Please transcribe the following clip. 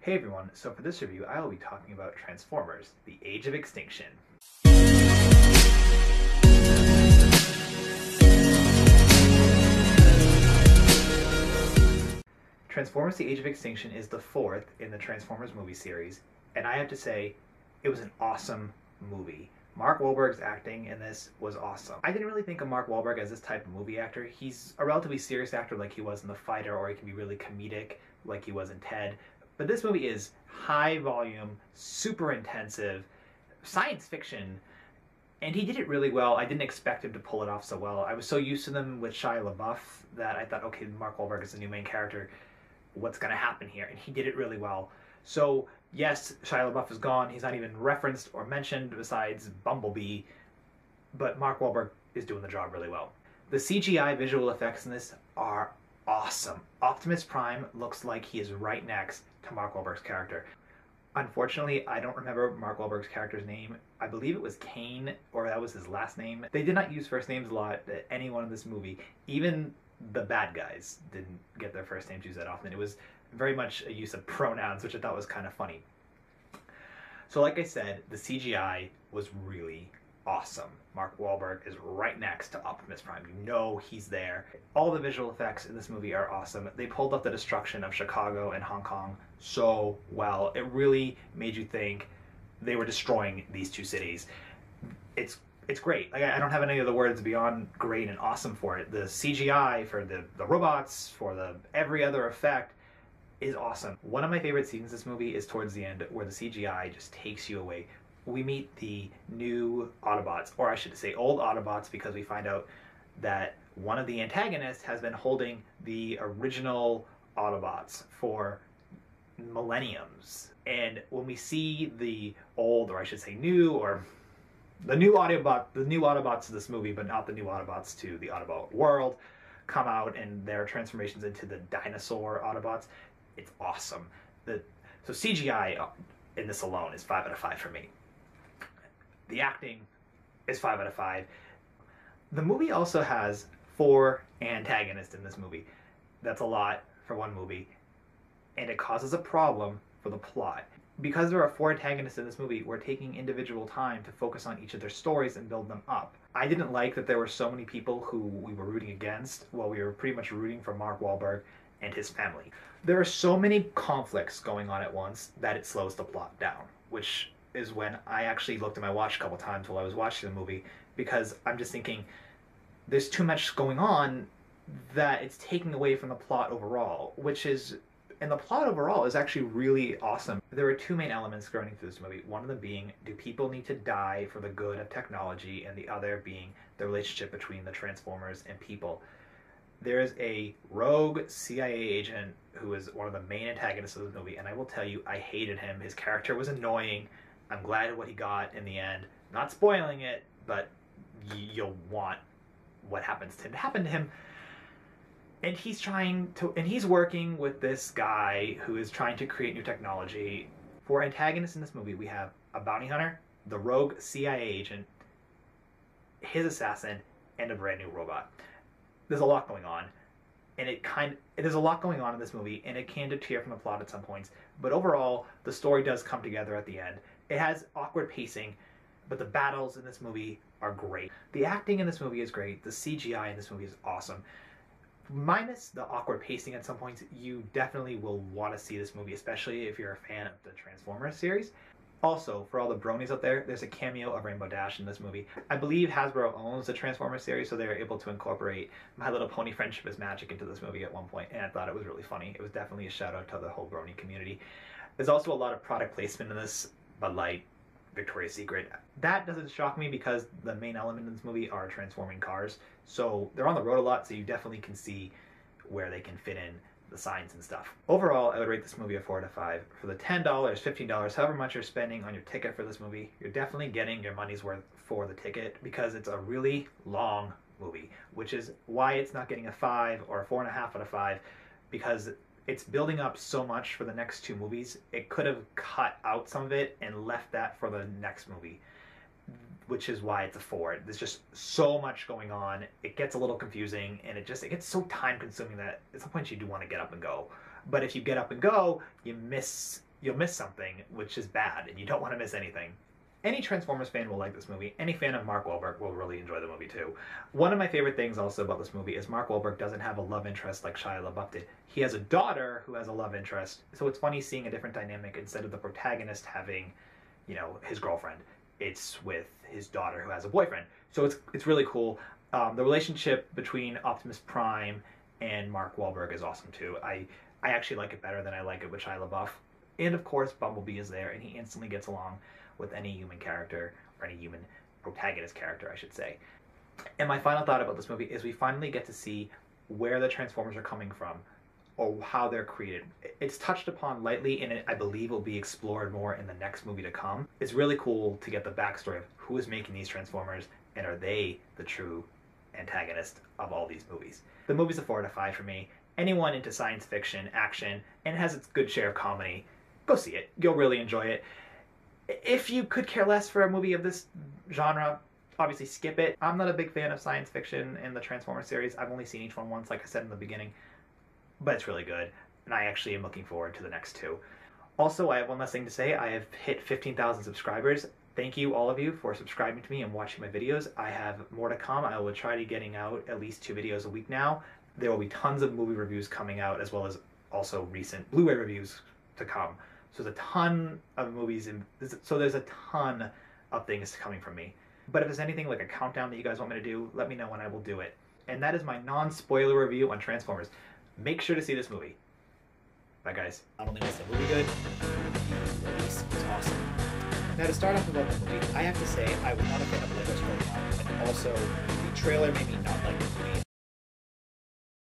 Hey everyone, so for this review I will be talking about Transformers: The Age of Extinction. Transformers: The Age of Extinction is the fourth in the Transformers movie series, and I have to say, it was an awesome movie. Mark Wahlberg's acting in this was awesome. I didn't really think of Mark Wahlberg as this type of movie actor. He's a relatively serious actor like he was in The Fighter, or he can be really comedic like he was in Ted. But this movie is high volume, super intensive, science fiction, and he did it really well. I didn't expect him to pull it off so well. I was so used to them with Shia LaBeouf that I thought, okay, Mark Wahlberg is the new main character. What's going to happen here? And he did it really well. So, yes, Shia LaBeouf is gone. He's not even referenced or mentioned besides Bumblebee, but Mark Wahlberg is doing the job really well. The CGI visual effects in this are awesome. Optimus Prime looks like he is right next to Mark Wahlberg's character. Unfortunately, I don't remember Mark Wahlberg's character's name. I believe it was Kane, or that was his last name. They did not use first names a lot, anyone in this movie. Even the bad guys didn't get their first names used that often. It was very much a use of pronouns, which I thought was kind of funny. So like I said, the CGI was really awesome. Mark Wahlberg is right next to Optimus Prime. You know he's there. All the visual effects in this movie are awesome. They pulled off the destruction of Chicago and Hong Kong so well. It really made you think they were destroying these two cities. It's great. Like, I don't have any other words beyond great and awesome for it. The CGI for the robots, for the every other effect is awesome. One of my favorite scenes in this movie is towards the end where the CGI just takes you away. We meet the new Autobots, or I should say old Autobots, because we find out that one of the antagonists has been holding the original Autobots for millenniums. And when we see the old, or I should say new, or the new Autobots to this movie, but not the new Autobots to the Autobot world, come out and their transformations into the dinosaur Autobots, it's awesome. So CGI in this alone is 5 out of 5 for me. The acting is 5 out of 5. The movie also has 4 antagonists in this movie. That's a lot for one movie, and it causes a problem for the plot. Because there are 4 antagonists in this movie, we're taking individual time to focus on each of their stories and build them up. I didn't like that there were so many people who we were rooting against, while we were pretty much rooting for Mark Wahlberg and his family. There are so many conflicts going on at once that it slows the plot down, which is when I actually looked at my watch a couple times while I was watching the movie, because I'm just thinking there's too much going on that it's taking away from the plot overall, and the plot overall is actually really awesome. There are 2 main elements running through this movie. One of them being, do people need to die for the good of technology? And the other being the relationship between the Transformers and people. There is a rogue CIA agent who is one of the main antagonists of the movie, and I will tell you, I hated him. His character was annoying. I'm glad at what he got in the end. Not spoiling it, but you'll want what happens to him to happen to him. And he's working with this guy who is trying to create new technology. For antagonists in this movie, we have a bounty hunter, the rogue CIA agent, his assassin, and a brand new robot. There's a lot going on, and there's a lot going on in this movie, and it can deter from the plot at some points. But overall, the story does come together at the end. It has awkward pacing, but the battles in this movie are great. The acting in this movie is great. The CGI in this movie is awesome. Minus the awkward pacing at some points, you definitely will want to see this movie, especially if you're a fan of the Transformers series. Also, for all the bronies out there, there's a cameo of Rainbow Dash in this movie. I believe Hasbro owns the Transformers series, so they were able to incorporate My Little Pony Friendship is Magic into this movie at one point, and I thought it was really funny. It was definitely a shout out to the whole brony community. There's also a lot of product placement in this, Bud Light, Victoria's Secret. That doesn't shock me because the main element in this movie are transforming cars. So they're on the road a lot, so you definitely can see where they can fit in the signs and stuff. Overall, I would rate this movie a 4 out of 5. For the $10, $15, however much you're spending on your ticket for this movie, you're definitely getting your money's worth for the ticket, because it's a really long movie, which is why it's not getting a 5 or a 4.5 out of 5, because it's building up so much for the next 2 movies. It could have cut out some of it and left that for the next movie, which is why it's a 4. There's just so much going on. It gets a little confusing, and it gets so time consuming that at some point you do want to get up and go. But if you get up and go, you miss you'll miss something, which is bad, and you don't want to miss anything. Any Transformers fan will like this movie. Any fan of Mark Wahlberg will really enjoy the movie too. One of my favorite things also about this movie is Mark Wahlberg doesn't have a love interest like Shia LaBeouf did. He has a daughter who has a love interest, so it's funny seeing a different dynamic instead of the protagonist having, you know, his girlfriend. It's with his daughter who has a boyfriend. So it's really cool. The relationship between Optimus Prime and Mark Wahlberg is awesome too. I actually like it better than I like it with Shia LaBeouf. And of course, Bumblebee is there, and he instantly gets along with any human character, or any human protagonist character, I should say. And my final thought about this movie is we finally get to see where the Transformers are coming from, or how they're created. It's touched upon lightly, and I believe will be explored more in the next movie to come. It's really cool to get the backstory of who is making these Transformers, and are they the true antagonist of all these movies. The movie's a 4 out of 5 for me. Anyone into science fiction, action, and has its good share of comedy, go see it. You'll really enjoy it. If you could care less for a movie of this genre, obviously skip it. I'm not a big fan of science fiction in the Transformers series. I've only seen each one once, like I said in the beginning, but it's really good, and I actually am looking forward to the next 2. Also, I have one last thing to say. I have hit 15,000 subscribers. Thank you, all of you, for subscribing to me and watching my videos. I have more to come. I will try to getting out at least 2 videos a week now. There will be tons of movie reviews coming out, as well as also recent Blu-ray reviews to come. So there's a ton of movies, so there's a ton of things coming from me. But if there's anything like a countdown that you guys want me to do, let me know and I will do it. And that is my non-spoiler review on Transformers. Make sure to see this movie. Bye, guys. Not only was the movie good, the release was awesome. Now, to start off about the movie, I have to say I was not a fan of Lego Storyline, and also the trailer made me not like the movie.